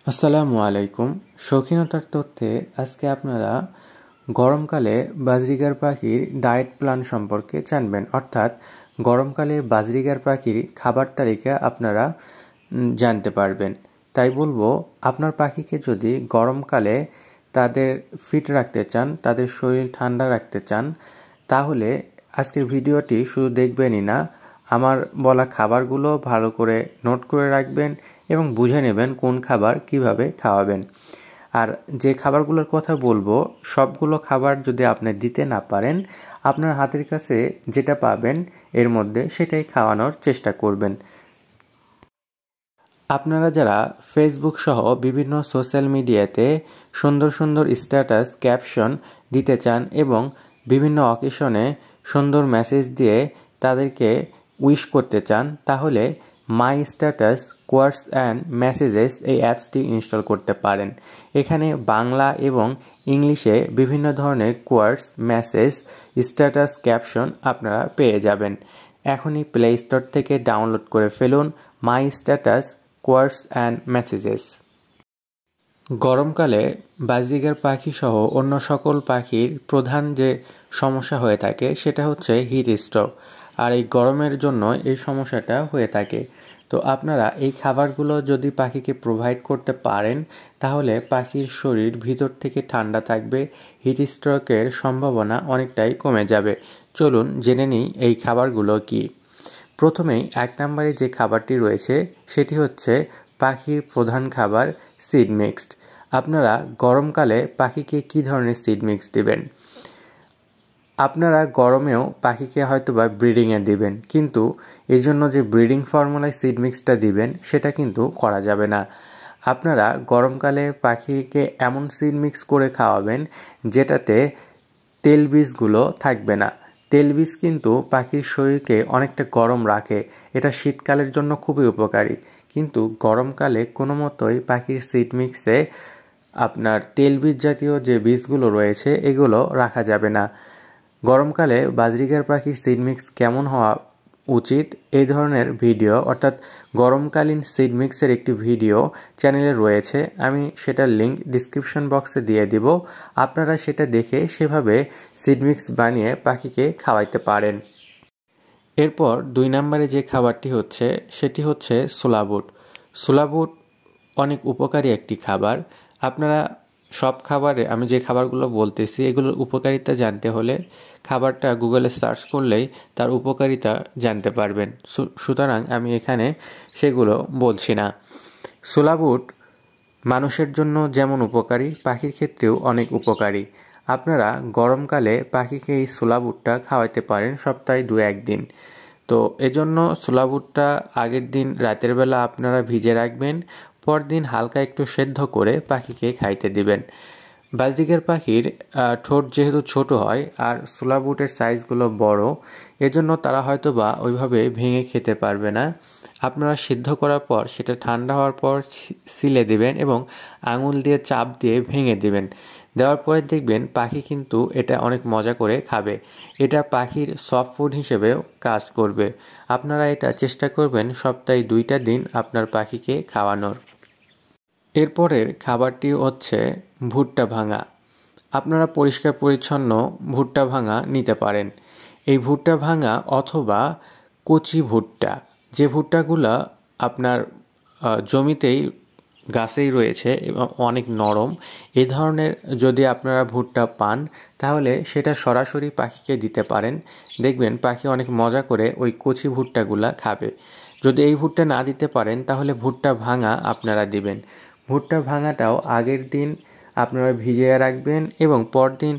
আসসালামু আলাইকুম। শৌখিনতার তথ্যে আজকে আপনারা গরমকালে বাজরিগার পাখির ডায়েট প্ল্যান সম্পর্কে জানবেন, অর্থাৎ গরমকালে বাজরিগার পাখির খাবার তালিকা আপনারা জানতে পারবেন। তাই বলবো, আপনার পাখিকে যদি গরমকালে তাদের ফিট রাখতে চান, তাদের শরীর ঠান্ডা রাখতে চান, তাহলে আজকের ভিডিওটি শুধু দেখবেনই না, আমার বলা খাবারগুলো ভালো করে নোট করে রাখবেন এবং বুঝে নেবেন কোন খাবার কিভাবে খাওয়াবেন। আর যে খাবারগুলোর কথা বলবো, সবগুলো খাবার যদি আপনি দিতে না পারেন, আপনার হাতের কাছে যেটা পাবেন এর মধ্যে সেটাই খাওয়ানোর চেষ্টা করবেন। আপনারা যারা ফেসবুক সহ বিভিন্ন সোশ্যাল মিডিয়াতে সুন্দর সুন্দর স্ট্যাটাস ক্যাপশন দিতে চান এবং বিভিন্ন অকেশনে সুন্দর মেসেজ দিয়ে তাদেরকে উইশ করতে চান, তাহলে মাই স্ট্যাটাস কোয়ার্টস অ্যান্ড মেসেজেস এই অ্যাপসটি ইনস্টল করতে পারেন। এখানে বাংলা এবং ইংলিশে বিভিন্ন ধরনের কোয়ার্টস, মেসেজ, স্ট্যাটাস ক্যাপশন আপনারা পেয়ে যাবেন। এখনই প্লে স্টোর থেকে ডাউনলোড করে ফেলুন মাই স্ট্যাটাস কোয়ার্টস অ্যান্ড মেসেজেস। গরমকালে বাজরিগার পাখি সহ অন্য সকল পাখির প্রধান যে সমস্যা হয়ে থাকে সেটা হচ্ছে হিট স্ট্রোক, আর এই গরমের জন্য এই সমস্যাটা হয়ে থাকে। তো আপনারা এই খাবারগুলো যদি পাখিকে প্রোভাইড করতে পারেন, তাহলে পাখির শরীর ভিতর থেকে ঠান্ডা থাকবে, হিট স্ট্রোকের সম্ভাবনা অনেকটাই কমে যাবে। চলুন জেনে নিই এই খাবারগুলো কি। প্রথমেই 1 নম্বরে যে খাবারটি রয়েছে সেটি হচ্ছে পাখির প্রধান খাবার সিড মিক্সড। আপনারা গরমকালে পাখিকে কি ধরনের সিড মিক্স দিবেন? আপনারা গরমেও পাখিকে হয়তোবা ব্রিডিংয়ে দিবেন, কিন্তু এই জন্য যে ব্রিডিং ফর্মুলায় সিড মিক্সটা দিবেন সেটা কিন্তু করা যাবে না। আপনারা গরমকালে পাখিকে এমন সিড মিক্স করে খাওয়াবেন যেটাতে তেলবীজগুলো থাকবে না। তেলবীজ কিন্তু পাখির শরীরকে অনেকটা গরম রাখে, এটা শীতকালের জন্য খুবই উপকারী, কিন্তু গরমকালে কোনো মতোই পাখির সিড মিক্সে আপনার তেলবীজ জাতীয় যে বীজগুলো রয়েছে এগুলো রাখা যাবে না। গরমকালে বাজরিগার পাখির সিড মিক্স কেমন হওয়া উচিত এই ধরনের ভিডিও, অর্থাৎ গরমকালীন সিড মিক্সের একটি ভিডিও চ্যানেলে রয়েছে, আমি সেটার লিঙ্ক ডিসক্রিপশন বক্সে দিয়ে দিব। আপনারা সেটা দেখে সেভাবে সিড মিক্স বানিয়ে পাখিকে খাওয়াইতে পারেন। এরপর 2 নম্বরে যে খাবারটি হচ্ছে সেটি হচ্ছে ছোলা বুট। ছোলা বুট অনেক উপকারী একটি খাবার। আপনারা সব খাবারে, আমি যে খাবারগুলো বলতেছি এগুলোর উপকারিতা জানতে হলে খাবারটা গুগলে সার্চ করলেই তার উপকারিতা জানতে পারবেন। সুতরাং আমি এখানে সেগুলো বলছি না। ছোলা বুট মানুষের জন্য যেমন উপকারী, পাখির ক্ষেত্রেও অনেক উপকারী। আপনারা গরমকালে পাখিকে এই ছোলা বুটটা খাওয়াইতে পারেন সপ্তাহে 2-1 দিন। তো এজন্য ছোলা বুটটা আগের দিন রাতের বেলা আপনারা ভিজে রাখবেন, পরদিন হালকা একটু সেদ্ধ করে পাখিকে খাইতে দিবেন। বাজরিগার পাখির ঠোঁট যেহেতু ছোট হয় আর ছোলা বুটের সাইজগুলো বড়, এজন্য তারা হয়তো বা ওইভাবে ভেঙে খেতে পারবে না। আপনারা সিদ্ধ করার পর সেটা ঠান্ডা হওয়ার পর সিলে দিবেন এবং আঙুল দিয়ে চাপ দিয়ে ভেঙে দিবেন। দেওয়ার পরে দেখবেন পাখি কিন্তু এটা অনেক মজা করে খাবে। এটা পাখির সফট ফুড হিসেবেও কাজ করবে। আপনারা এটা চেষ্টা করবেন সপ্তাহে 2টা দিন আপনার পাখিকে খাওয়ানোর। এরপরের খাবারটি হচ্ছে ভুট্টা ভাঙা। আপনারা পরিষ্কার পরিচ্ছন্ন ভুট্টা ভাঙা নিতে পারেন। এই ভুট্টা ভাঙা অথবা কচি ভুট্টা, যে ভুট্টাগুলো আপনার জমিতেই গাছেই রয়েছে এবং অনেক নরম, এই ধরনের যদি আপনারা ভুট্টা পান তাহলে সেটা সরাসরি পাখিকে দিতে পারেন। দেখবেন পাখি অনেক মজা করে ওই কচি ভুট্টাগুলা খাবে। যদি এই ভুট্টা না দিতে পারেন তাহলে ভুট্টা ভাঙা আপনারা দিবেন। ভুট্টা ভাঙাটাও আগের দিন আপনারা ভিজিয়ে রাখবেন এবং পরদিন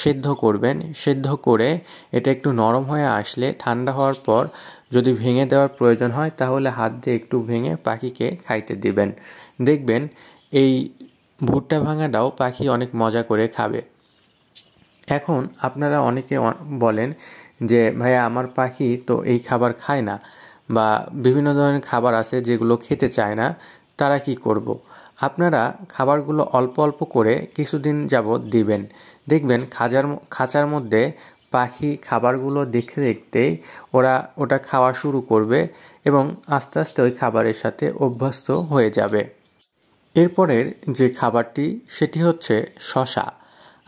সেদ্ধ করবেন। সেদ্ধ করে এটা একটু নরম হয়ে আসলে ঠান্ডা হওয়ার পর যদি ভেঙে দেওয়ার প্রয়োজন হয় তাহলে হাত দিয়ে একটু ভেঙে পাখিকে খাইতে দিবেন। দেখবেন এই ভুট্টা ভাঙাটাও পাখি অনেক মজা করে খাবে। এখন আপনারা অনেকে বলেন যে ভাইয়া আমার পাখি তো এই খাবার খায় না, বা বিভিন্ন ধরনের খাবার আছে যেগুলো খেতে চায় না, তারা কি করব? আপনারা খাবারগুলো অল্প অল্প করে কিছুদিন যাবৎ দিবেন। দেখবেন খাঁচার মধ্যে পাখি খাবারগুলো দেখতে দেখতেই ওটা খাওয়া শুরু করবে এবং আস্তে আস্তে ওই খাবারের সাথে অভ্যস্ত হয়ে যাবে। এরপরের যে খাবারটি সেটি হচ্ছে শসা।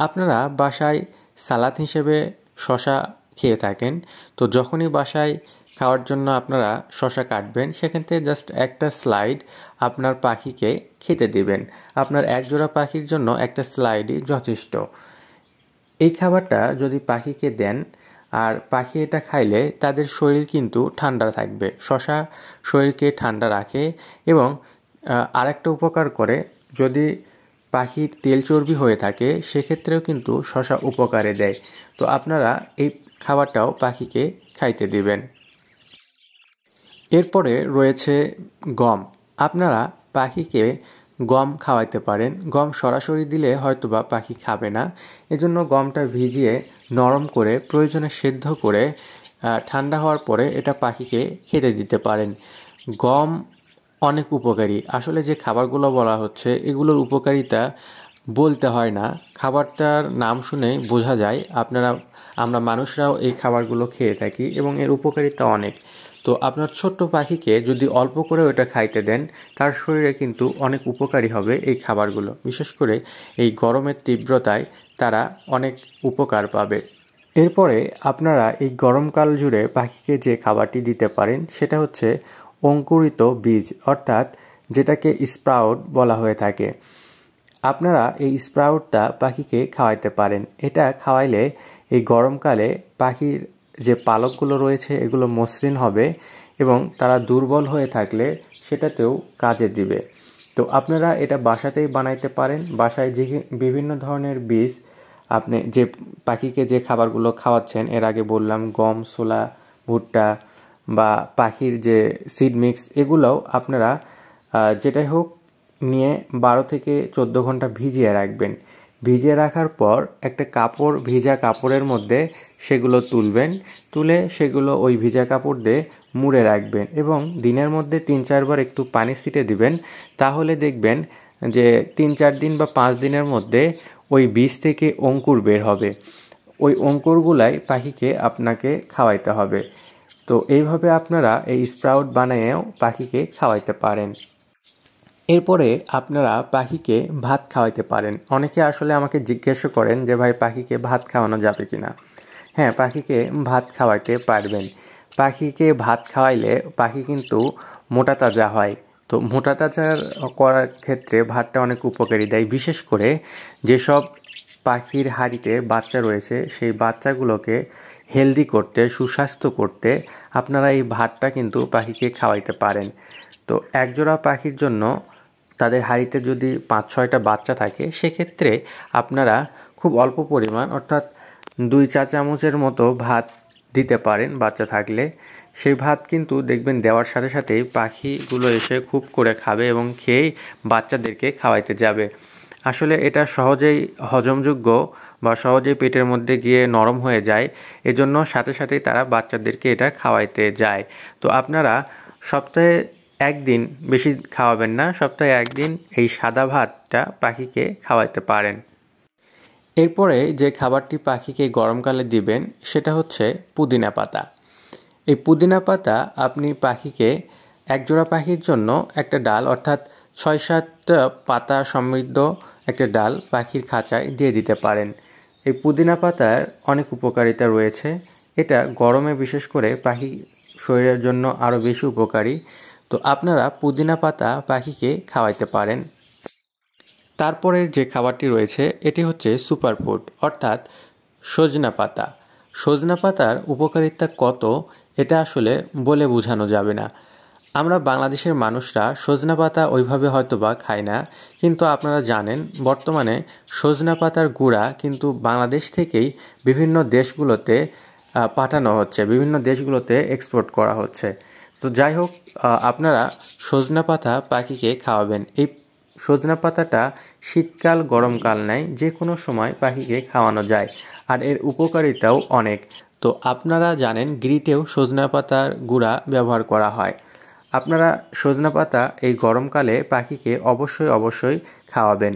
আপনারা বাসায় সালাদ হিসেবে শসা খেয়ে থাকেন, তো যখনই বাসায় খাওয়ার জন্য আপনারা শসা কাটবেন, সেখান থেকে জাস্ট একটা স্লাইড আপনার পাখিকে খেতে দিবেন। আপনার একজোড়া পাখির জন্য একটা স্লাইডই যথেষ্ট। এই খাবারটা যদি পাখিকে দেন আর পাখি এটা খাইলে তাদের শরীর কিন্তু ঠান্ডা থাকবে। শসা শরীরকে ঠান্ডা রাখে এবং আরেকটা উপকার করে, যদি পাখির তেল চর্বি হয়ে থাকে সেক্ষেত্রেও কিন্তু শসা উপকারে দেয়। তো আপনারা এই খাবারটাও পাখিকে খাইতে দিবেন। এরপরে রয়েছে গম। আপনারা পাখিকে গম খাওয়াইতে পারেন। গম সরাসরি দিলে হয়তোবা পাখি খাবে না, এজন্য গমটা ভিজিয়ে নরম করে প্রয়োজনে সেদ্ধ করে ঠান্ডা হওয়ার পরে এটা পাখিকে খেতে দিতে পারেন। গম অনেক উপকারী। আসলে যে খাবারগুলো বলা হচ্ছে এগুলোর উপকারিতা বলতে হয় না, খাবারটার নাম শুনে বোঝা যায়। আমরা মানুষরাও এই খাবারগুলো খেয়ে থাকি এবং এর উপকারিতা অনেক। তো আপনার ছোট্ট পাখিকে যদি অল্প করে ওটা খাইতে দেন, তার শরীরে কিন্তু অনেক উপকারী হবে এই খাবারগুলো। বিশেষ করে এই গরমের তীব্রতায় তারা অনেক উপকার পাবে। এরপরে আপনারা এই গরমকাল জুড়ে পাখিকে যে খাবারটি দিতে পারেন সেটা হচ্ছে অঙ্কুরিত বীজ, অর্থাৎ যেটাকে স্প্রাউড বলা হয়ে থাকে। আপনারা এই স্প্রাউটটা পাখিকে খাওয়াইতে পারেন। এটা খাওয়াইলে এই গরমকালে পাখির যে পালকগুলো রয়েছে এগুলো মসৃণ হবে এবং তারা দুর্বল হয়ে থাকলে সেটাতেও কাজে দিবে। তো আপনারা এটা বাসাতেই বানাইতে পারেন। বাসায় যে বিভিন্ন ধরনের বীজ আপনি যে পাখিকে যে খাবারগুলো খাওয়াচ্ছেন, এর আগে বললাম গম, ছোলা, ভুট্টা বা পাখির যে সিড মিক্স, এগুলোও আপনারা যেটাই হোক নিয়ে 12 থেকে 14 ঘন্টা ভিজিয়ে রাখবেন। ভিজিয়ে রাখার পর একটা কাপড়, ভিজা কাপড়ের মধ্যে সেগুলো তুলবেন। তুলে সেগুলো ওই ভিজা কাপড় দিয়ে মুড়ে রাখবেন এবং দিনের মধ্যে 3-4 বার একটু পানি ছিটে দিবেন। তাহলে দেখবেন যে 3-4 দিন বা 5 দিনের মধ্যে ওই বীজ থেকে অঙ্কুর বের হবে। ওই অঙ্কুরগুলাই পাখিকে আপনাকে খাওয়াইতে হবে। তো এইভাবে আপনারা এই স্প্রাউট বানিয়েও পাখিকে খাওয়াইতে পারেন। এরপরে আপনারা পাখিকে ভাত খাওয়াইতে পারেন। অনেকে আসলে আমাকে জিজ্ঞাসা করেন যে ভাই পাখিকে ভাত খাওয়ানো যাবে কিনা। হ্যাঁ, পাখিকে ভাত খাওয়াইতে পারবেন। পাখিকে ভাত খাওয়াইলে পাখি কিন্তু মোটা তাজা হয়। তো মোটা তাজা করার ক্ষেত্রে ভাতটা অনেক উপকারী দেয়। বিশেষ করে যেসব পাখির হাঁড়িতে বাচ্চা রয়েছে সেই বাচ্চাগুলোকে হেলদি করতে, সুস্বাস্থ্য করতে আপনারা এই ভাতটা কিন্তু পাখিকে খাওয়াইতে পারেন। তো একজোড়া পাখির জন্য তাদের হাঁড়িতে যদি 5-6টা বাচ্চা থাকে সেক্ষেত্রে আপনারা খুব অল্প পরিমাণ, অর্থাৎ 2 চা চামচের মতো ভাত দিতে পারেন বাচ্চা থাকলে। সেই ভাত কিন্তু দেখবেন দেওয়ার সাথে সাথেই পাখিগুলো এসে খুব করে খাবে এবং খেয়েই বাচ্চাদেরকে খাওয়াইতে যাবে। আসলে এটা সহজেই হজমযোগ্য বা সহজেই পেটের মধ্যে গিয়ে নরম হয়ে যায়, এজন্য সাথে সাথেই তারা বাচ্চাদেরকে এটা খাওয়াইতে যায়। তো আপনারা সপ্তাহে একদিন, বেশি খাওয়াবেন না, সপ্তাহে একদিন এই সাদা ভাতটা পাখিকে খাওয়াইতে পারেন। এরপরে যে খাবারটি পাখিকে গরমকালে দিবেন সেটা হচ্ছে পুদিনা পাতা। এই পুদিনা পাতা আপনি পাখিকে, একজোড়া পাখির জন্য একটা ডাল, অর্থাৎ 6-7টা পাতা সমৃদ্ধ একটা ডাল পাখির খাঁচায় দিয়ে দিতে পারেন। এই পুদিনা পাতার অনেক উপকারিতা রয়েছে। এটা গরমে বিশেষ করে পাখি শরীরের জন্য আরও বেশি উপকারী। তো আপনারা পুদিনা পাতা পাখিকে খাওয়াইতে পারেন। তারপরের যে খাবারটি রয়েছে এটি হচ্ছে সুপারফুড, অর্থাৎ সজনা পাতা। সজনা পাতার উপকারিতা কত এটা আসলে বলে বোঝানো যাবে না। আমরা বাংলাদেশের মানুষরা সজনা পাতা ওইভাবে হয়তোবা খাই না, কিন্তু আপনারা জানেন বর্তমানে সজনা পাতার গুঁড়া কিন্তু বাংলাদেশ থেকেই বিভিন্ন দেশগুলোতে পাঠানো হচ্ছে, বিভিন্ন দেশগুলোতে এক্সপোর্ট করা হচ্ছে। তো যাই হোক, আপনারা সজনা পাতা পাখিকে খাওয়াবেন। এই সজনা পাতাটা শীতকাল গরমকাল নাই, যে কোনো সময় পাখিকে খাওয়ানো যায় আর এর উপকারিতাও অনেক। তো আপনারা জানেন গ্রিটেও সজনা পাতার গুঁড়া ব্যবহার করা হয়। আপনারা সজনা পাতা এই গরমকালে পাখিকে অবশ্যই খাওয়াবেন।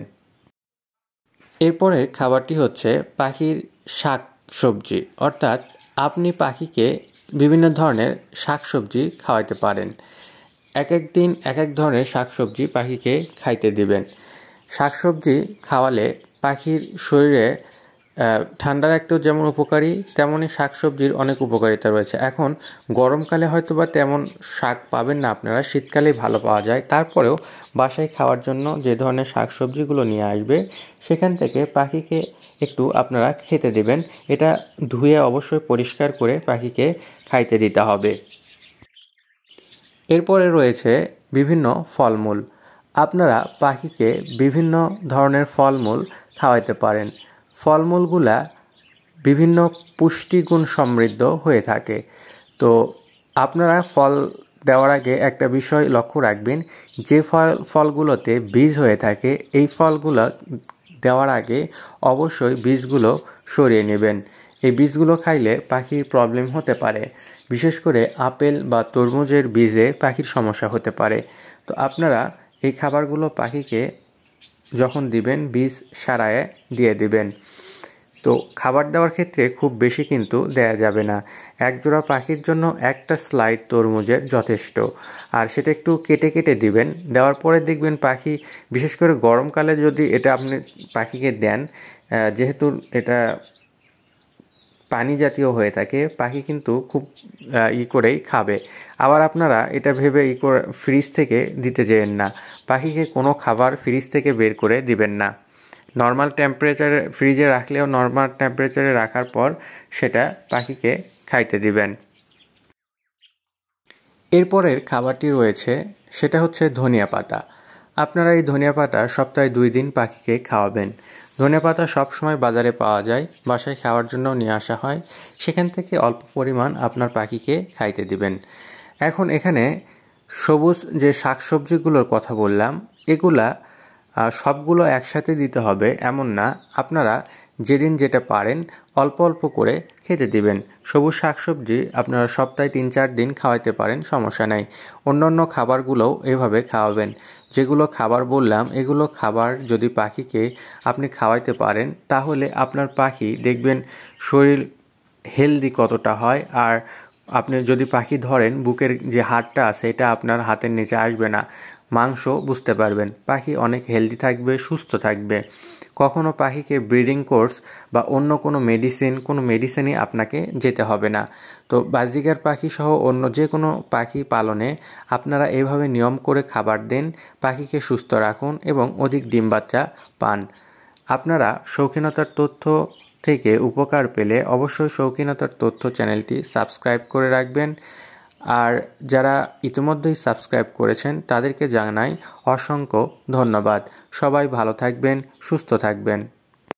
এরপরের খাবারটি হচ্ছে পাখির শাক সবজি, অর্থাৎ আপনি পাখিকে বিভিন্ন ধরনের শাক সবজি খাওয়াইতে পারেন। এক এক দিন এক এক ধরনের শাকসবজি পাখিকে খাইতে দিবেন। শাকসবজি খাওয়ালে পাখির শরীরে ঠান্ডা রাখতেও যেমন উপকারী, তেমনই শাকসবজির অনেক উপকারিতা রয়েছে। এখন গরমকালে হয়তো বা তেমন শাক পাবেন না আপনারা, শীতকালেই ভালো পাওয়া যায়। তারপরেও বাসায় খাওয়ার জন্য যে ধরনের শাকসবজিগুলো নিয়ে আসবে সেখান থেকে পাখিকে একটু আপনারা খেতে দেবেন। এটা ধুয়ে অবশ্যই পরিষ্কার করে পাখিকে খাইতে দিতে হবে। এরপরে রয়েছে বিভিন্ন ফলমূল। আপনারা পাখিকে বিভিন্ন ধরনের ফলমূল খাওয়াইতে পারেন। ফলমূলগুলা বিভিন্ন পুষ্টিগুণ সমৃদ্ধ হয়ে থাকে। তো আপনারা ফল দেওয়ার আগে একটা বিষয় লক্ষ্য রাখবেন, যে ফলগুলোতে বীজ হয়ে থাকে এই ফলগুলো দেওয়ার আগে অবশ্যই বীজগুলো সরিয়ে নেবেন। এই বীজগুলো খাইলে পাখির প্রবলেম হতে পারে, বিশেষ করে আপেল বা তরমুজের বীজে পাখির সমস্যা হতে পারে। তো আপনারা এই খাবারগুলো পাখিকে যখন দিবেন বীজ সারায় দিয়ে দিবেন। তো খাবার দেওয়ার ক্ষেত্রে খুব বেশি কিন্তু দেয়া যাবে না। একজোড়া পাখির জন্য একটা স্লাইড তরমুজের যথেষ্ট, আর সেটা একটু কেটে কেটে দিবেন। দেওয়ার পরে দেখবেন পাখি, বিশেষ করে গরমকালে যদি এটা আপনি পাখিকে দেন, যেহেতু এটা পানি জাতীয় হয়ে থাকে, পাখি কিন্তু খুব করেই খাবে। আবার আপনারা এটা ভেবে করে ফ্রিজ থেকে দিতে যেয়েন না। পাখিকে কোনো খাবার ফ্রিজ থেকে বের করে দিবেন না। নর্মাল টেম্পারেচারে ফ্রিজে রাখলেও নর্মাল টেম্পারেচারে রাখার পর সেটা পাখিকে খাইতে দিবেন। এরপরের খাবারটি রয়েছে, সেটা হচ্ছে ধনিয়া পাতা। আপনারা এই ধনিয়া পাতা সপ্তাহে 2 দিন পাখিকে খাওয়াবেন। ধনিয়া পাতা সবসময় বাজারে পাওয়া যায়, বাসায় খাওয়ার জন্য নিয়ে আসা হয়, সেখান থেকে অল্প পরিমাণ আপনার পাখিকে খাইতে দিবেন। এখন এখানে সবুজ যে শাকসবজিগুলোর কথা বললাম, এগুলা সবগুলো একসাথে দিতে হবে এমন না, আপনারা যেদিন যেটা পারেন অল্প অল্প করে খেতে দিবেন। সবুজ শাকসবজি আপনারা সপ্তাহে 3-4 দিন খাওয়াইতে পারেন, সমস্যা নাই। অন্যান্য খাবারগুলোও এভাবে খাওয়াবেন। যেগুলো খাবার বললাম এগুলো খাবার যদি পাখিকে আপনি খাওয়াইতে পারেন তাহলে আপনার পাখি দেখবেন শরীর হেলদি কতটা হয়। আর আপনি যদি পাখি ধরেন বুকের যে হাড়টা আছে এটা আপনার হাতের নিচে আসবে না, মাংস বুঝতে পারবেন। পাখি অনেক হেলদি থাকবে, সুস্থ থাকবে। কখনো পাখিকে ব্রিডিং কোর্স বা অন্য কোনো মেডিসিনই আপনাকে যেতে হবে না। তো বাজিগার পাখি সহ অন্য যে কোনো পাখি পালনে আপনারা এইভাবে নিয়ম করে খাবার দেন, পাখিকে সুস্থ রাখুন এবং অধিক ডিম বাচ্চা পান। আপনারা শৌখিনতার তথ্য থেকে উপকার পেলে অবশ্যই শৌখিনতার তথ্য চ্যানেলটি সাবস্ক্রাইব করে রাখবেন। আর যারা ইতিমধ্যেই সাবস্ক্রাইব করেছেন তাদেরকে জানাই অসংখ্য ধন্যবাদ। সবাই ভালো থাকবেন, সুস্থ থাকবেন।